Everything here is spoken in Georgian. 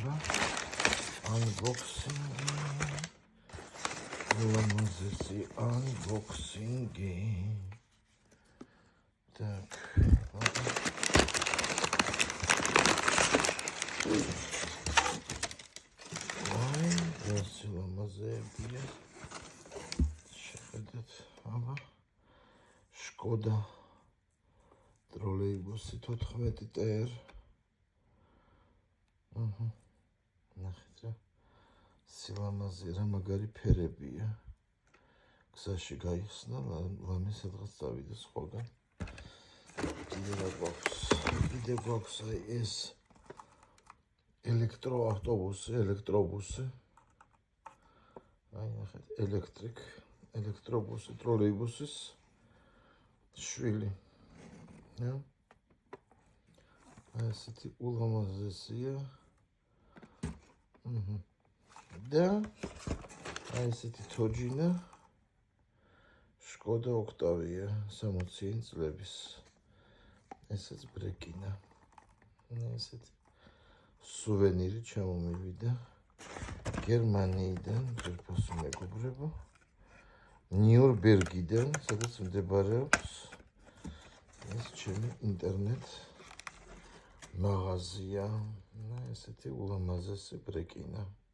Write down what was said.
იქნება unboxing-ი. ულამაზესი unboxing-ი. Так. Ой, ეს ულამაზებია. შეხედეთ, აბა. Škoda ტროლეიბუსი 14 TR. ნახეთ რა. სილამაზე რა მაგარი ფერებია. გზაში გაიხსნა, ლამე სადღაც წავიდა სხვაგან. კიდე გვაქვს აი ეს ელექტრობუსი. აი ნახეთ, ელექტრობუსი ტროლეიბუსის შვილი. აი ესეთი ულამაზესია. და აი ესეთი თოჯინა Škoda Octavia 60 წლების. ესეც ბრეკინა. ესეთი სუვენირი ჩამომივიდა გერმანიიდან, ფერფასი მეგობრებო. ნიურნბერგიდან, სადაც მდებარეობს ეს ჩემი ინტერნეტ მაღაზია. ესეთი ულამაზესი ბრეკინა.